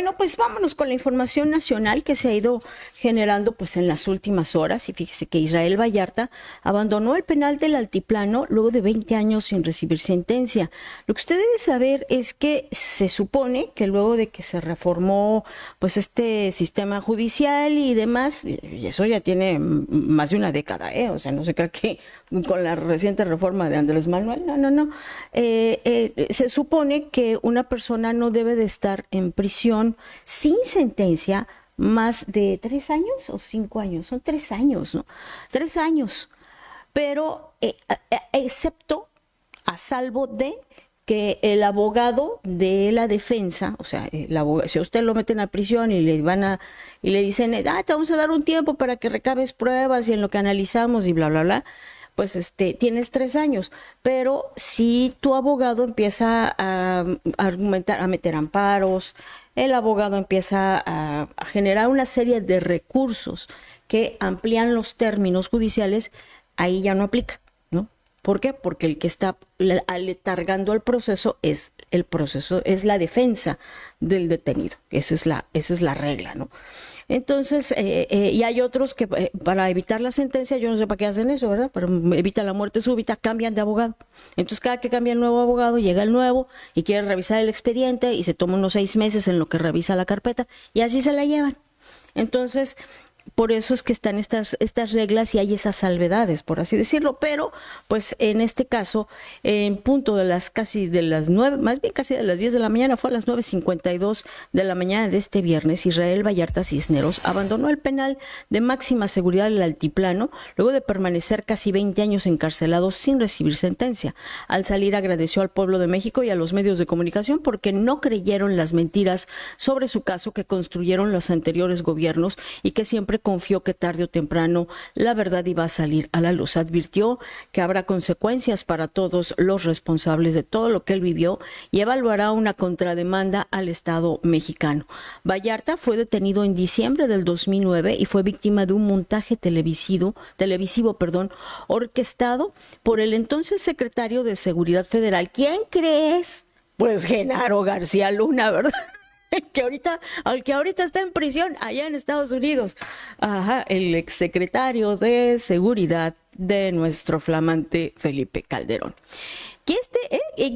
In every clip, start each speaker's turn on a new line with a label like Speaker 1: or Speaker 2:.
Speaker 1: Bueno, pues vámonos con la información nacional que se ha ido generando pues en las últimas horas. Y fíjese que Israel Vallarta abandonó el penal del Altiplano luego de 20 años sin recibir sentencia. Lo que usted debe saber es que se supone que luego de que se reformó pues este sistema judicial y demás, y eso ya tiene más de una década, o sea, no se cree que con la reciente reforma de Andrés Manuel, no. Se supone que una persona no debe de estar en prisión sin sentencia más de 3 años o 5 años, son 3 años, ¿no? 3 años, pero excepto a salvo de que el abogado de la defensa, o sea, si a usted lo meten a prisión y le dicen, te vamos a dar un tiempo para que recabes pruebas y en lo que analizamos y bla, bla, bla, pues tienes 3 años. Pero si tu abogado empieza a argumentar, a meter amparos, el abogado empieza a generar una serie de recursos que amplían los términos judiciales, ahí ya no aplica, ¿no? ¿Por qué? Porque el que está aletargando el proceso es la defensa del detenido. Esa es la regla, ¿no? Entonces, y hay otros que para evitar la sentencia, yo no sé para qué hacen eso, ¿verdad? Pero evita la muerte súbita, cambian de abogado. Entonces, cada que cambia el nuevo abogado, llega el nuevo y quiere revisar el expediente y se toma unos 6 meses en lo que revisa la carpeta y así se la llevan. Entonces, por eso es que están estas reglas y hay esas salvedades, por así decirlo, pero pues en este caso, en punto de las 9, más bien casi de las 10 de la mañana, fue a las 9:52 de la mañana de este viernes, Israel Vallarta Cisneros abandonó el penal de máxima seguridad del Altiplano, luego de permanecer casi 20 años encarcelado sin recibir sentencia. Al salir agradeció al pueblo de México y a los medios de comunicación porque no creyeron las mentiras sobre su caso que construyeron los anteriores gobiernos y que siempre confió que tarde o temprano la verdad iba a salir a la luz. Advirtió que habrá consecuencias para todos los responsables de todo lo que él vivió y evaluará una contrademanda al Estado mexicano. Vallarta fue detenido en diciembre del 2009 y fue víctima de un montaje televisivo, orquestado por el entonces secretario de Seguridad Federal. ¿Quién crees? Pues Genaro García Luna, ¿verdad? El que ahorita está en prisión allá en Estados Unidos. Ajá, el exsecretario de Seguridad de nuestro flamante Felipe Calderón.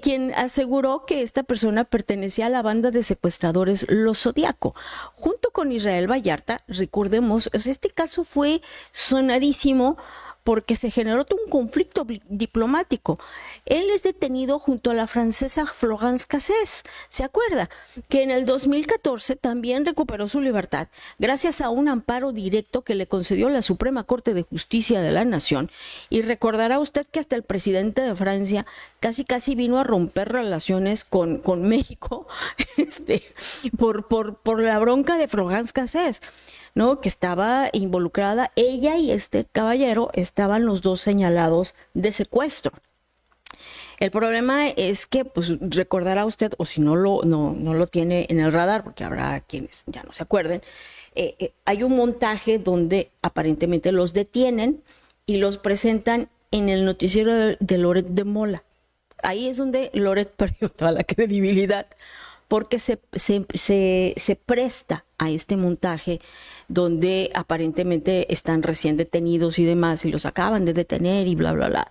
Speaker 1: Quien aseguró que esta persona pertenecía a la banda de secuestradores Los Zodiaco. Junto con Israel Vallarta, recordemos, este caso fue sonadísimo porque se generó un conflicto diplomático. Él es detenido junto a la francesa Florence Cassés. ¿Se acuerda? Que en el 2014 también recuperó su libertad gracias a un amparo directo que le concedió la Suprema Corte de Justicia de la Nación. Y recordará usted que hasta el presidente de Francia casi vino a romper relaciones con México por la bronca de Florence Cassés, ¿no? Que estaba involucrada, ella y este caballero estaban los dos señalados de secuestro. El problema es que, pues, recordará usted, o si no lo tiene en el radar, porque habrá quienes ya no se acuerden, hay un montaje donde aparentemente los detienen y los presentan en el noticiero de Loret de Mola. Ahí es donde Loret perdió toda la credibilidad, porque se presta a este montaje donde aparentemente están recién detenidos y demás, y los acaban de detener y bla, bla, bla.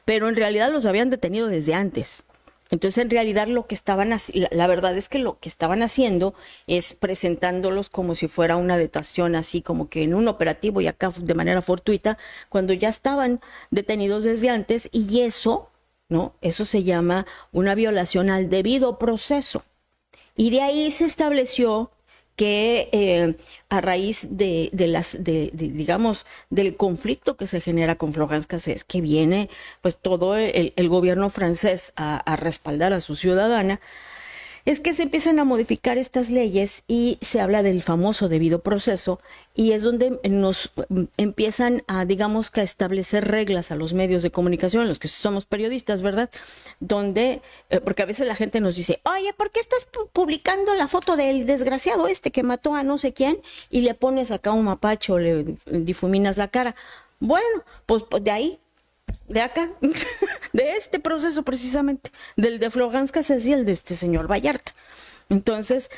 Speaker 1: Pero en realidad los habían detenido desde antes. Entonces, en realidad, la verdad es que lo que estaban haciendo es presentándolos como si fuera una detención, así como que en un operativo y acá de manera fortuita, cuando ya estaban detenidos desde antes, y eso, ¿no? Eso se llama una violación al debido proceso. Y de ahí se estableció que a raíz digamos, del conflicto que se genera con Florence Cassés, que viene pues todo el gobierno francés a respaldar a su ciudadana, es que se empiezan a modificar estas leyes y se habla del famoso debido proceso, y es donde nos empiezan a, digamos, que a establecer reglas a los medios de comunicación, los que somos periodistas, ¿verdad? Donde, porque a veces la gente nos dice, oye, ¿por qué estás publicando la foto del desgraciado que mató a no sé quién y le pones acá un mapache o le difuminas la cara? Bueno, pues de ahí, de acá, de este proceso precisamente, del de Florence Cassés y el de este señor Vallarta. Entonces,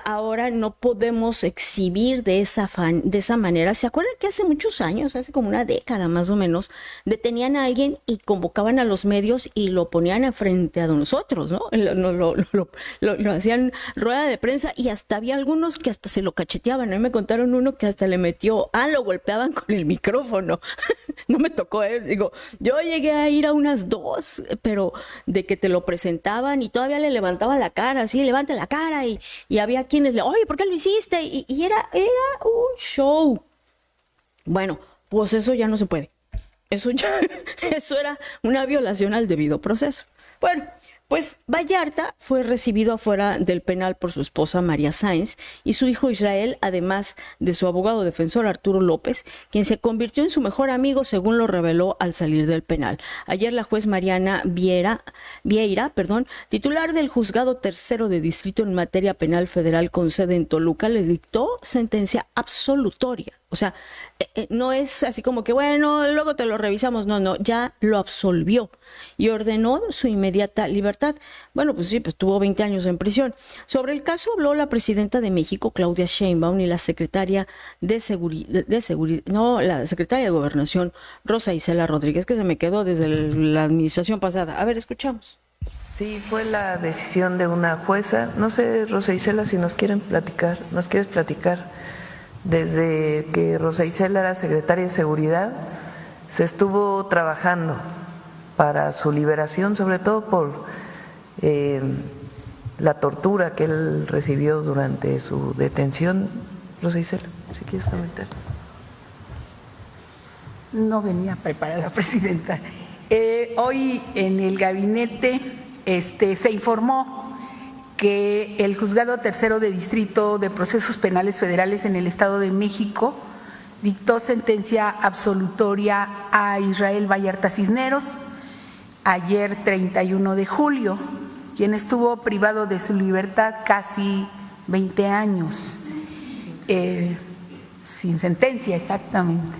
Speaker 1: ahora no podemos exhibir de esa manera. ¿Se acuerdan que hace muchos años, hace como una década más o menos, detenían a alguien y convocaban a los medios y lo ponían frente a nosotros, ¿no? Lo hacían rueda de prensa y hasta había algunos que hasta se lo cacheteaban. A mí me contaron uno que hasta le metió, lo golpeaban con el micrófono. No me tocó, digo, yo llegué a ir a unas dos, pero de que te lo presentaban y todavía le levantaban la cara, así, levanta la cara y había quienes le, oye, ¿por qué lo hiciste? Y era un show. Bueno, pues eso ya no se puede. Eso era una violación al debido proceso. Bueno, pues Vallarta fue recibido afuera del penal por su esposa María Sáenz y su hijo Israel, además de su abogado defensor Arturo López, quien se convirtió en su mejor amigo según lo reveló al salir del penal. Ayer la juez Mariana Vieira, titular del Juzgado Tercero de Distrito en materia penal federal con sede en Toluca, le dictó sentencia absolutoria. O sea, no es así como que, bueno, luego te lo revisamos. No, ya lo absolvió y ordenó su inmediata libertad. Bueno, pues sí, pues tuvo 20 años en prisión. Sobre el caso habló la presidenta de México, Claudia Sheinbaum, y la secretaria la secretaria de Gobernación, Rosa Isela Rodríguez, que se me quedó desde la administración pasada. A ver, escuchamos.
Speaker 2: Sí, fue la decisión de una jueza. No sé, Rosa Isela, si nos quieres platicar. Desde que Rosa Isela era secretaria de Seguridad, se estuvo trabajando para su liberación, sobre todo por la tortura que él recibió durante su detención. Rosa Isela, si quieres comentar.
Speaker 3: No venía preparada, presidenta. Hoy en el gabinete se informó que el Juzgado Tercero de Distrito de Procesos Penales Federales en el Estado de México dictó sentencia absolutoria a Israel Vallarta Cisneros ayer 31 de julio, quien estuvo privado de su libertad casi 20 años, sin sentencia exactamente.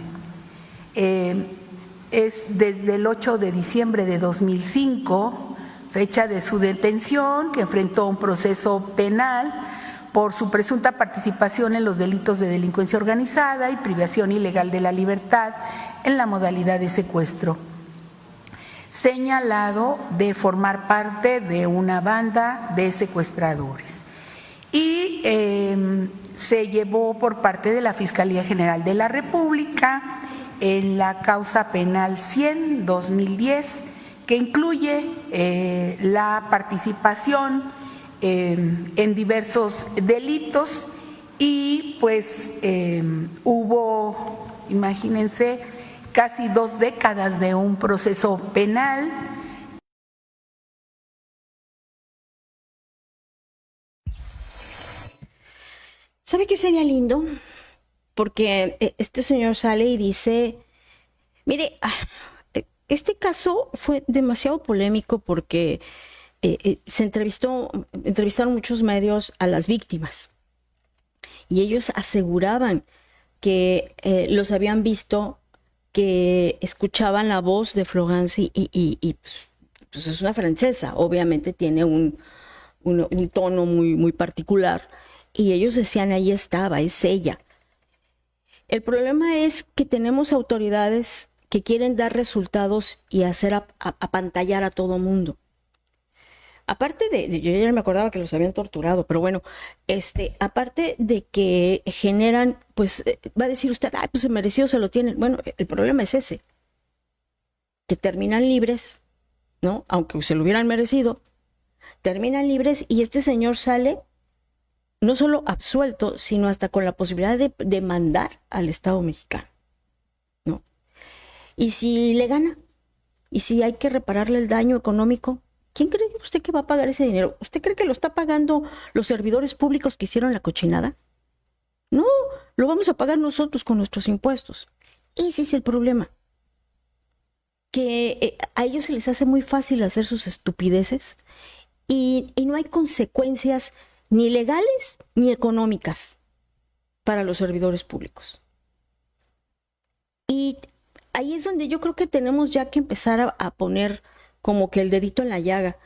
Speaker 3: Es desde el 8 de diciembre de 2005, fecha de su detención, que enfrentó un proceso penal por su presunta participación en los delitos de delincuencia organizada y privación ilegal de la libertad en la modalidad de secuestro, señalado de formar parte de una banda de secuestradores. Y se llevó por parte de la Fiscalía General de la República en la causa penal 100-2010, que incluye la participación en diversos delitos y pues hubo, imagínense, casi 2 décadas de un proceso penal.
Speaker 1: ¿Sabe qué sería lindo? Porque este señor sale y dice, mire, este caso fue demasiado polémico porque se entrevistaron muchos medios a las víctimas y ellos aseguraban que los habían visto, que escuchaban la voz de Florence y pues es una francesa, obviamente tiene un tono muy particular y ellos decían, ahí estaba, es ella. El problema es que tenemos autoridades que quieren dar resultados y hacer apantallar a todo mundo. Aparte yo ya me acordaba que los habían torturado, pero bueno, aparte de que generan, pues va a decir usted, pues merecido se lo tienen. Bueno, el problema es ese, que terminan libres, ¿no? Aunque se lo hubieran merecido, terminan libres y este señor sale no solo absuelto, sino hasta con la posibilidad de demandar al Estado mexicano, ¿no? Y si le gana, y si hay que repararle el daño económico, ¿quién cree usted que va a pagar ese dinero? ¿Usted cree que lo está pagando los servidores públicos que hicieron la cochinada? No, lo vamos a pagar nosotros con nuestros impuestos. Ese es el problema. Que a ellos se les hace muy fácil hacer sus estupideces y no hay consecuencias ni legales ni económicas para los servidores públicos. Y ahí es donde yo creo que tenemos ya que empezar a poner como que el dedito en la llaga.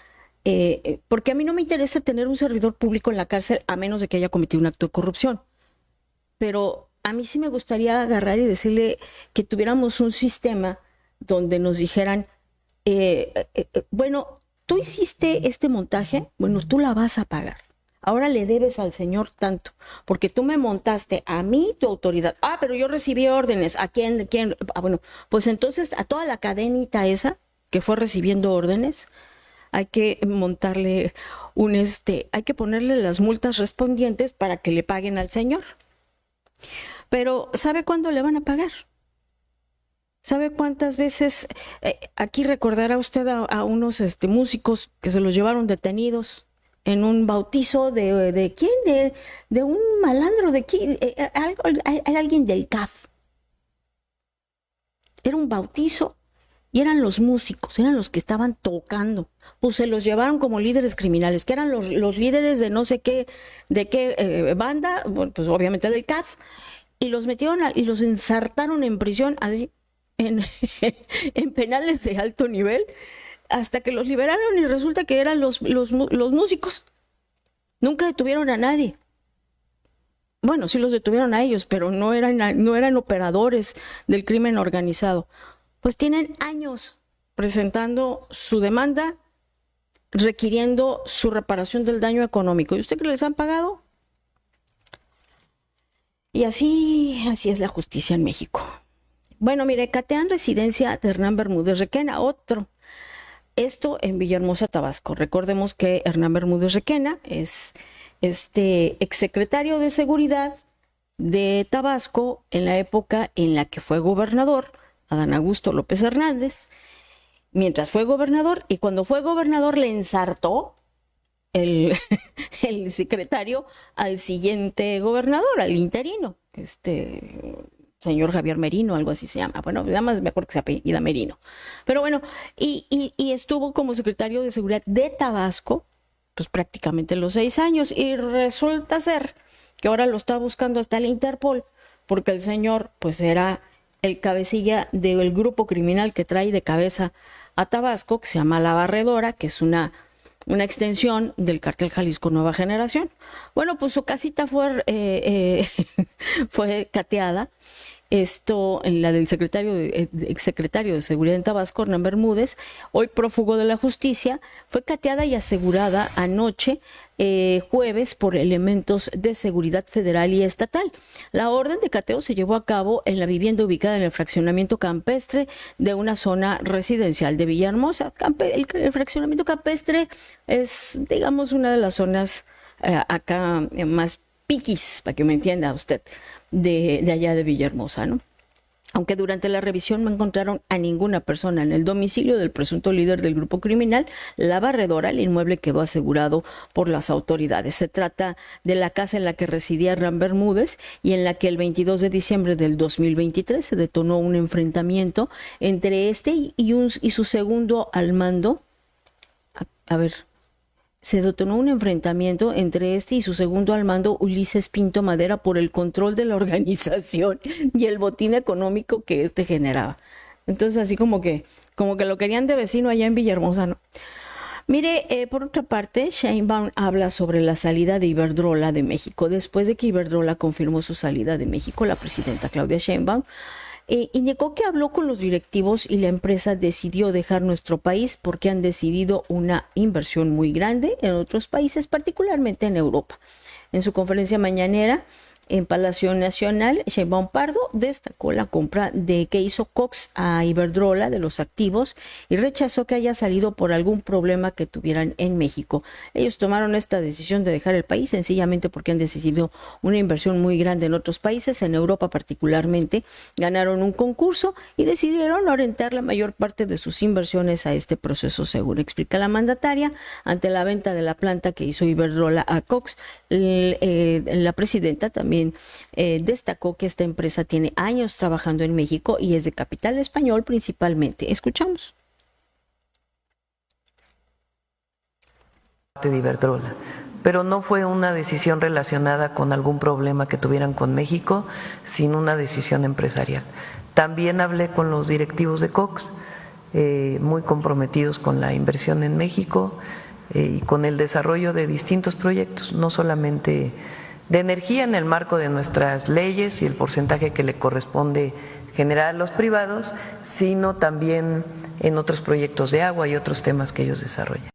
Speaker 1: porque a mí no me interesa tener un servidor público en la cárcel a menos de que haya cometido un acto de corrupción. Pero a mí sí me gustaría agarrar y decirle que tuviéramos un sistema donde nos dijeran, bueno, tú hiciste este montaje, bueno, tú la vas a pagar. Ahora le debes al señor tanto, porque tú me montaste a mí tu autoridad. Ah, pero yo recibí órdenes. ¿A quién? Ah, bueno, pues entonces a toda la cadenita esa que fue recibiendo órdenes, hay que montarle hay que ponerle las multas respondientes para que le paguen al señor. Pero ¿sabe cuándo le van a pagar? ¿Sabe cuántas veces? Aquí recordará usted a unos músicos que se los llevaron detenidos en un bautizo de ¿quién? De un malandro, ¿de quién? Alguien del CAF. Era un bautizo y eran los músicos, eran los que estaban tocando. Pues se los llevaron como líderes criminales, que eran los líderes de no sé qué, de qué banda, bueno, pues obviamente del CAF, y los metieron y los ensartaron en prisión, así, en penales de alto nivel, hasta que los liberaron y resulta que eran los músicos. Nunca detuvieron a nadie. Bueno, sí los detuvieron a ellos, pero no eran operadores del crimen organizado. Pues tienen años presentando su demanda, requiriendo su reparación del daño económico. ¿Y usted cree que les han pagado? Y así es la justicia en México. Bueno, mire, catean residencia de Hernán Bermúdez Requena, otro. Esto en Villahermosa, Tabasco. Recordemos que Hernán Bermúdez Requena es exsecretario de Seguridad de Tabasco en la época en la que fue gobernador Adán Augusto López Hernández. Mientras fue gobernador, y cuando fue gobernador le ensartó el secretario al siguiente gobernador, al interino, señor Javier Merino, algo así se llama. Bueno, nada más me acuerdo que se apellida Merino. Pero bueno, y estuvo como secretario de Seguridad de Tabasco, pues prácticamente los 6 años. Y resulta ser que ahora lo está buscando hasta la Interpol, porque el señor, pues era el cabecilla del grupo criminal que trae de cabeza a Tabasco, que se llama La Barredora, que es una extensión del Cártel Jalisco Nueva Generación. Bueno, pues su casita fue cateada. La del exsecretario de Seguridad en Tabasco, Hernán Bermúdez, hoy prófugo de la justicia, fue cateada y asegurada anoche, jueves, por elementos de seguridad federal y estatal. La orden de cateo se llevó a cabo en la vivienda ubicada en el fraccionamiento campestre de una zona residencial de Villahermosa. El fraccionamiento campestre es, digamos, una de las zonas acá más piquis, para que me entienda usted, de allá de Villahermosa, ¿no? Aunque durante la revisión no encontraron a ninguna persona en el domicilio del presunto líder del grupo criminal, La Barredora, el inmueble quedó asegurado por las autoridades. Se trata de la casa en la que residía Hernán Bermúdez y en la que el 22 de diciembre del 2023 se detonó un enfrentamiento entre y su segundo al mando. Se detonó un enfrentamiento entre y su segundo al mando, Ulises Pinto Madera, por el control de la organización y el botín económico que generaba. Entonces, así como que lo querían de vecino allá en Villahermosa, ¿no? Mire, por otra parte, Sheinbaum habla sobre la salida de Iberdrola de México. Después de que Iberdrola confirmó su salida de México, la presidenta Claudia Sheinbaum indicó que habló con los directivos y la empresa decidió dejar nuestro país porque han decidido una inversión muy grande en otros países, particularmente en Europa. En su conferencia mañanera en Palacio Nacional, Sheinbaum Pardo destacó la compra que hizo Cox a Iberdrola de los activos y rechazó que haya salido por algún problema que tuvieran en México. Ellos tomaron esta decisión de dejar el país sencillamente porque han decidido una inversión muy grande en otros países, en Europa particularmente. Ganaron un concurso y decidieron orientar la mayor parte de sus inversiones a este proceso seguro, explica la mandataria. Ante la venta de la planta que hizo Iberdrola a Cox, la presidenta también destacó que esta empresa tiene años trabajando en México y es de capital español principalmente. Escuchamos.
Speaker 2: De Iberdrola, pero no fue una decisión relacionada con algún problema que tuvieran con México, sino una decisión empresarial. También hablé con los directivos de Cox, muy comprometidos con la inversión en México. y con el desarrollo de distintos proyectos, no solamente de energía en el marco de nuestras leyes y el porcentaje que le corresponde generar a los privados, sino también en otros proyectos de agua y otros temas que ellos desarrollan.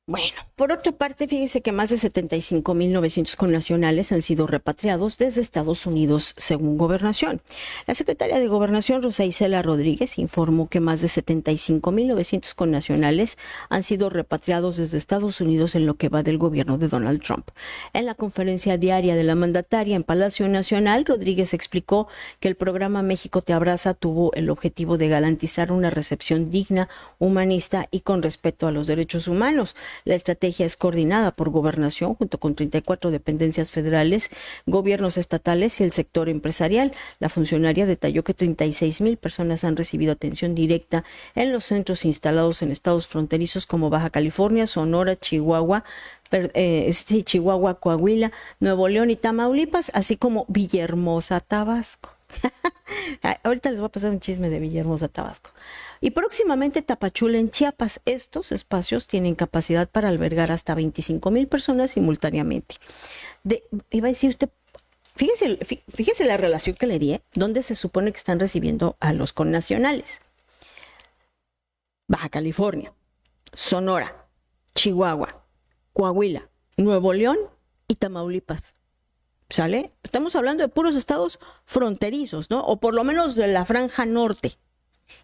Speaker 1: Bueno, por otra parte, fíjese que más de 75.900 connacionales han sido repatriados desde Estados Unidos, según Gobernación. La secretaria de Gobernación, Rosa Isela Rodríguez, informó que más de 75.900 connacionales han sido repatriados desde Estados Unidos en lo que va del gobierno de Donald Trump. En la conferencia diaria de la mandataria en Palacio Nacional, Rodríguez explicó que el programa México Te Abraza tuvo el objetivo de garantizar una recepción digna, humanista y con respeto a los derechos humanos. La estrategia es coordinada por Gobernación junto con 34 dependencias federales, gobiernos estatales y el sector empresarial. La funcionaria detalló que 36,000 personas han recibido atención directa en los centros instalados en estados fronterizos como Baja California, Sonora, Chihuahua, Coahuila, Nuevo León y Tamaulipas, así como Villahermosa, Tabasco. Ahorita les voy a pasar un chisme de Villahermosa, Tabasco. Y próximamente Tapachula, en Chiapas. Estos espacios tienen capacidad para albergar hasta 25,000 personas simultáneamente. Iba a decir usted, fíjese la relación que le di, ¿dónde se supone que están recibiendo a los connacionales? Baja California, Sonora, Chihuahua, Coahuila, Nuevo León y Tamaulipas. ¿Sale? Estamos hablando de puros estados fronterizos, ¿no? O por lo menos de la franja norte.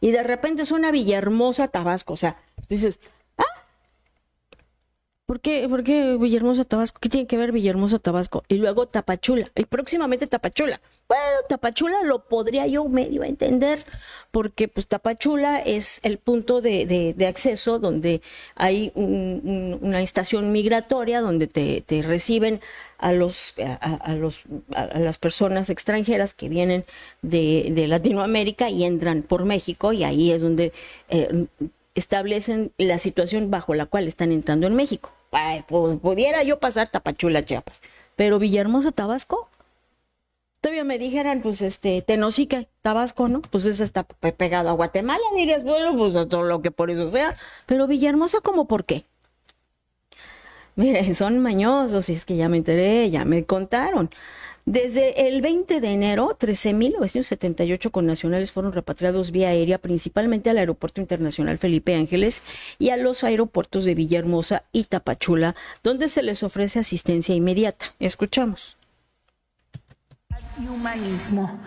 Speaker 1: Y de repente suena Villahermosa, Tabasco. O sea, dices, ¿por qué Villahermosa, Tabasco? ¿Qué tiene que ver Villahermosa, Tabasco? Y luego Tapachula, y próximamente Tapachula. Bueno, Tapachula lo podría yo medio entender, porque pues Tapachula es el punto de acceso donde hay una estación migratoria donde te reciben a las personas extranjeras que vienen de Latinoamérica y entran por México, y ahí es donde establecen la situación bajo la cual están entrando en México. Pues, pudiera yo pasar Tapachula, Chiapas, pero Villahermosa, Tabasco, todavía me dijeran, pues Tenosique, Tabasco, ¿no? Pues esa está pegado a Guatemala, dirías, bueno, pues a todo lo que por eso sea, pero Villahermosa, ¿cómo por qué? Mire, son mañosos, y es que ya me enteré, ya me contaron. Desde el 20 de enero, 13,978 connacionales fueron repatriados vía aérea, principalmente al Aeropuerto Internacional Felipe Ángeles y a los aeropuertos de Villahermosa y Tapachula, donde se les ofrece asistencia inmediata. Escuchamos.
Speaker 3: Y humanismo.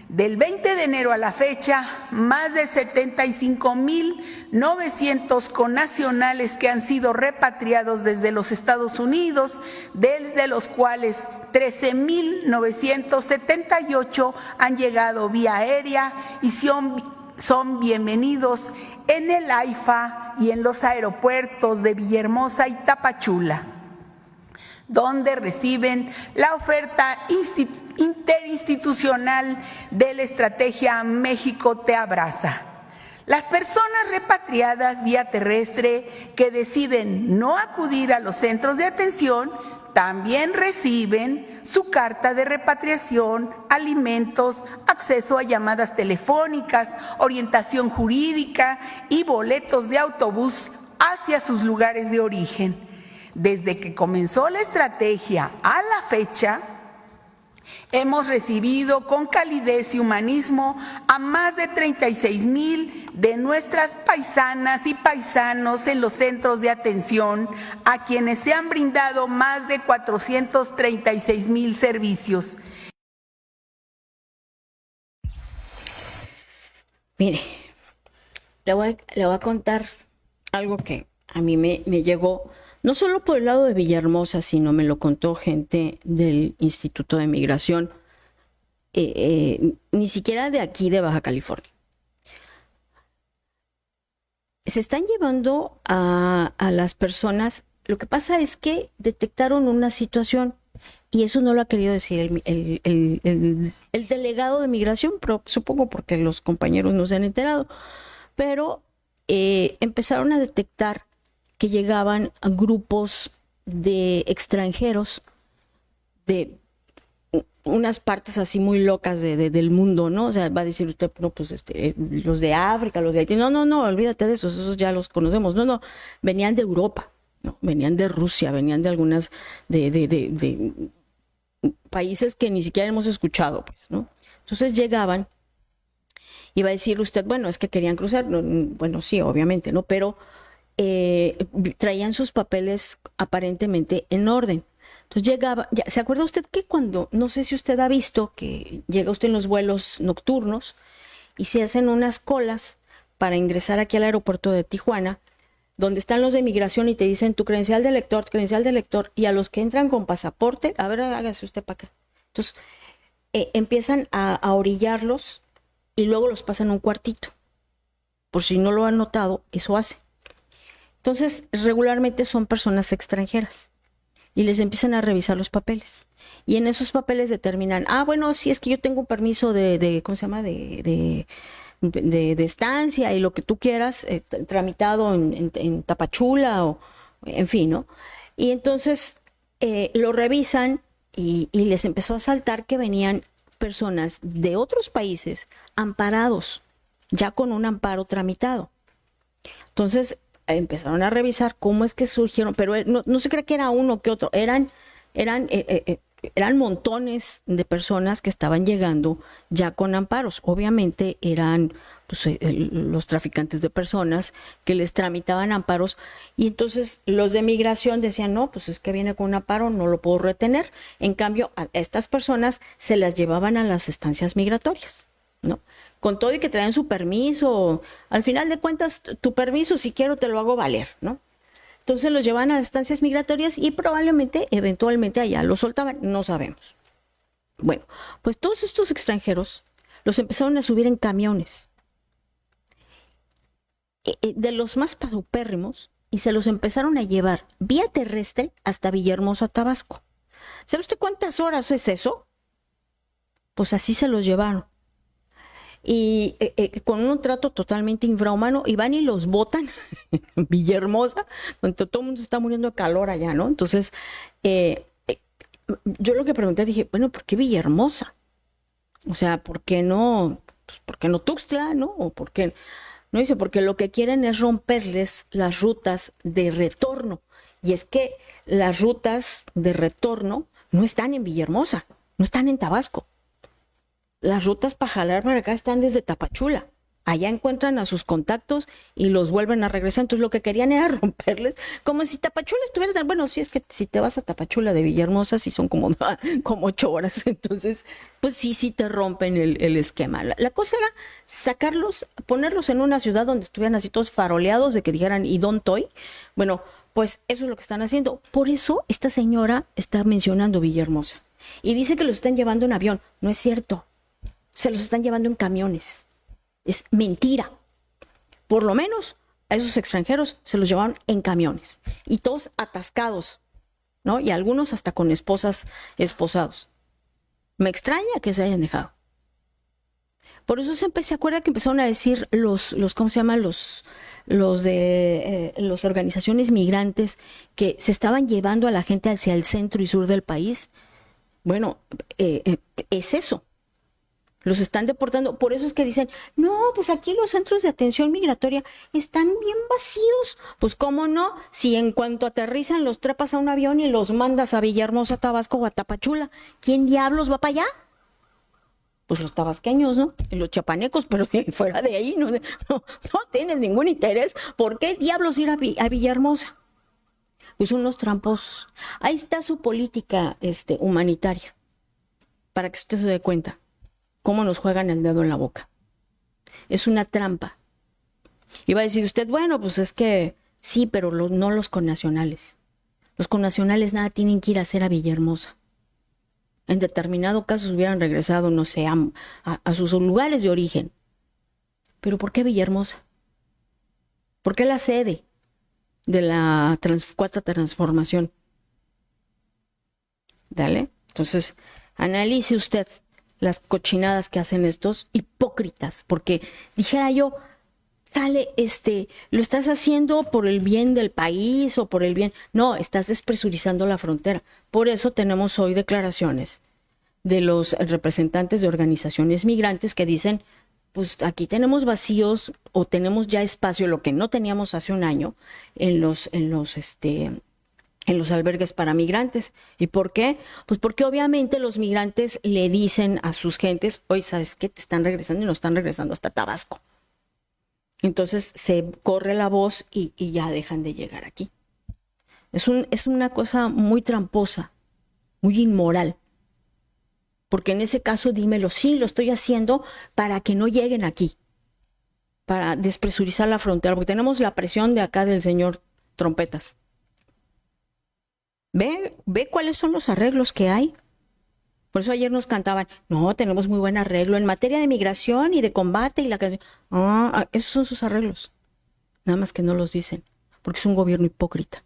Speaker 3: Del 20 de enero a la fecha, más de 75,900 connacionales que han sido repatriados desde los Estados Unidos, desde los cuales 13,978 han llegado vía aérea y son bienvenidos en el AIFA y en los aeropuertos de Villahermosa y Tapachula, donde reciben la oferta interinstitucional de la estrategia México Te Abraza. Las personas repatriadas vía terrestre que deciden no acudir a los centros de atención también reciben su carta de repatriación, alimentos, acceso a llamadas telefónicas, orientación jurídica y boletos de autobús hacia sus lugares de origen. Desde que comenzó la estrategia a la fecha, hemos recibido con calidez y humanismo a más de 36,000 de nuestras paisanas y paisanos en los centros de atención, a quienes se han brindado más de 436,000 servicios.
Speaker 1: Mire, le voy a contar algo que a mí me llegó, no solo por el lado de Villahermosa, sino me lo contó gente del Instituto de Migración, ni siquiera de aquí de Baja California. Se están llevando a las personas. Lo que pasa es que detectaron una situación, y eso no lo ha querido decir el delegado de migración, pero supongo porque los compañeros no se han enterado, pero empezaron a detectar que llegaban a grupos de extranjeros de unas partes así muy locas del mundo, ¿no? O sea, va a decir usted, no, pues los de África, los de Haití, no, olvídate de esos ya los conocemos, no, venían de Europa, ¿no? Venían de Rusia, venían de algunas, de países que ni siquiera hemos escuchado, pues, ¿no? Entonces llegaban, y va a decir usted, bueno, es que querían cruzar, bueno, sí, obviamente, ¿no? Pero traían sus papeles aparentemente en orden. Entonces llegaba, ¿se acuerda usted que cuando, no sé si usted ha visto que llega usted en los vuelos nocturnos y se hacen unas colas para ingresar aquí al aeropuerto de Tijuana, donde están los de migración y te dicen tu credencial de lector, y a los que entran con pasaporte, a ver, hágase usted para acá. Entonces empiezan a orillarlos y luego los pasan a un cuartito. Por si no lo han notado, eso hace. Entonces, regularmente son personas extranjeras y les empiezan a revisar los papeles. Y en esos papeles determinan, bueno, sí, es que yo tengo un permiso ¿cómo se llama? De estancia y lo que tú quieras, tramitado en Tapachula o en fin, ¿no? Y entonces lo revisan y les empezó a saltar que venían personas de otros países amparados, ya con un amparo tramitado. Entonces empezaron a revisar cómo es que surgieron, pero no se cree que era uno que otro, eran montones de personas que estaban llegando ya con amparos. Obviamente eran pues, los traficantes de personas que les tramitaban amparos, y entonces los de migración decían, no, pues es que viene con un amparo, no lo puedo retener. En cambio, a estas personas se las llevaban a las estancias migratorias, ¿no? Con todo y que traían su permiso, al final de cuentas, tu permiso, si quiero, te lo hago valer, ¿no? Entonces los llevaban a las estancias migratorias y probablemente, eventualmente allá los soltaban, no sabemos. Bueno, pues todos estos extranjeros los empezaron a subir en camiones, de los más paupérrimos, y se los empezaron a llevar vía terrestre hasta Villahermosa, Tabasco. ¿Sabe usted cuántas horas es eso? Pues así se los llevaron. Y con un trato totalmente infrahumano, y van y los botan en Villahermosa, donde todo el mundo se está muriendo de calor allá, ¿no? Entonces, yo lo que pregunté, dije, bueno, ¿por qué Villahermosa? O sea, ¿por qué no Tuxtla, no? ¿O por qué no? Dice, porque lo que quieren es romperles las rutas de retorno. Y es que las rutas de retorno no están en Villahermosa, no están en Tabasco. Las rutas para jalar para acá están desde Tapachula. Allá encuentran a sus contactos y los vuelven a regresar. Entonces lo que querían era romperles, como si Tapachula estuviera tan... Bueno, sí, es que si te vas a Tapachula de Villahermosa, sí son como 8 horas. Entonces, pues sí te rompen el esquema. La cosa era sacarlos, ponerlos en una ciudad donde estuvieran así todos faroleados, de que dijeran, ¿y dónde estoy? Bueno, pues eso es lo que están haciendo. Por eso esta señora está mencionando Villahermosa. Y dice que los están llevando en avión. No es cierto. Se los están llevando en camiones. Es mentira. Por lo menos a esos extranjeros se los llevaron en camiones. Y todos atascados, ¿no? Y algunos hasta con esposados. Me extraña que se hayan dejado. Por eso se acuerda que empezaron a decir los ¿cómo se llama? Los de las organizaciones migrantes, que se estaban llevando a la gente hacia el centro y sur del país. Bueno, es eso. Los están deportando. Por eso es que dicen, no, pues aquí los centros de atención migratoria están bien vacíos. Pues cómo no, si en cuanto aterrizan los trepas a un avión y los mandas a Villahermosa, Tabasco o a Tapachula, ¿quién diablos va para allá? Pues los tabasqueños, ¿no? Y los chapanecos, pero fuera de ahí no tienes ningún interés. ¿Por qué diablos ir a Villahermosa? Pues son unos tramposos. Ahí está su política humanitaria, para que usted se dé cuenta cómo nos juegan el dedo en la boca. Es una trampa. Y va a decir usted, bueno, pues es que sí, pero no los connacionales. Los connacionales nada tienen que ir a hacer a Villahermosa. En determinado caso hubieran regresado, no sé, a sus lugares de origen. ¿Pero por qué Villahermosa? ¿Por qué la sede de la cuarta transformación? ¿Dale? Entonces, analice usted las cochinadas que hacen estos hipócritas, porque dijera yo, lo estás haciendo por el bien del país o por el bien, no, estás despresurizando la frontera. Por eso tenemos hoy declaraciones de los representantes de organizaciones migrantes que dicen, pues aquí tenemos vacíos o tenemos ya espacio, lo que no teníamos hace un año, en los albergues para migrantes. ¿Y por qué? Pues porque obviamente los migrantes le dicen a sus gentes, oye, ¿sabes qué? Te están regresando y nos están regresando hasta Tabasco. Entonces se corre la voz y ya dejan de llegar aquí. Es una cosa muy tramposa, muy inmoral. Porque en ese caso dímelo, sí, lo estoy haciendo para que no lleguen aquí, para despresurizar la frontera, porque tenemos la presión de acá del señor Trompetas. Ve cuáles son los arreglos que hay. Por eso ayer nos cantaban, no, tenemos muy buen arreglo en materia de migración y de combate y la canción. Esos son sus arreglos. Nada más que no los dicen, porque es un gobierno hipócrita.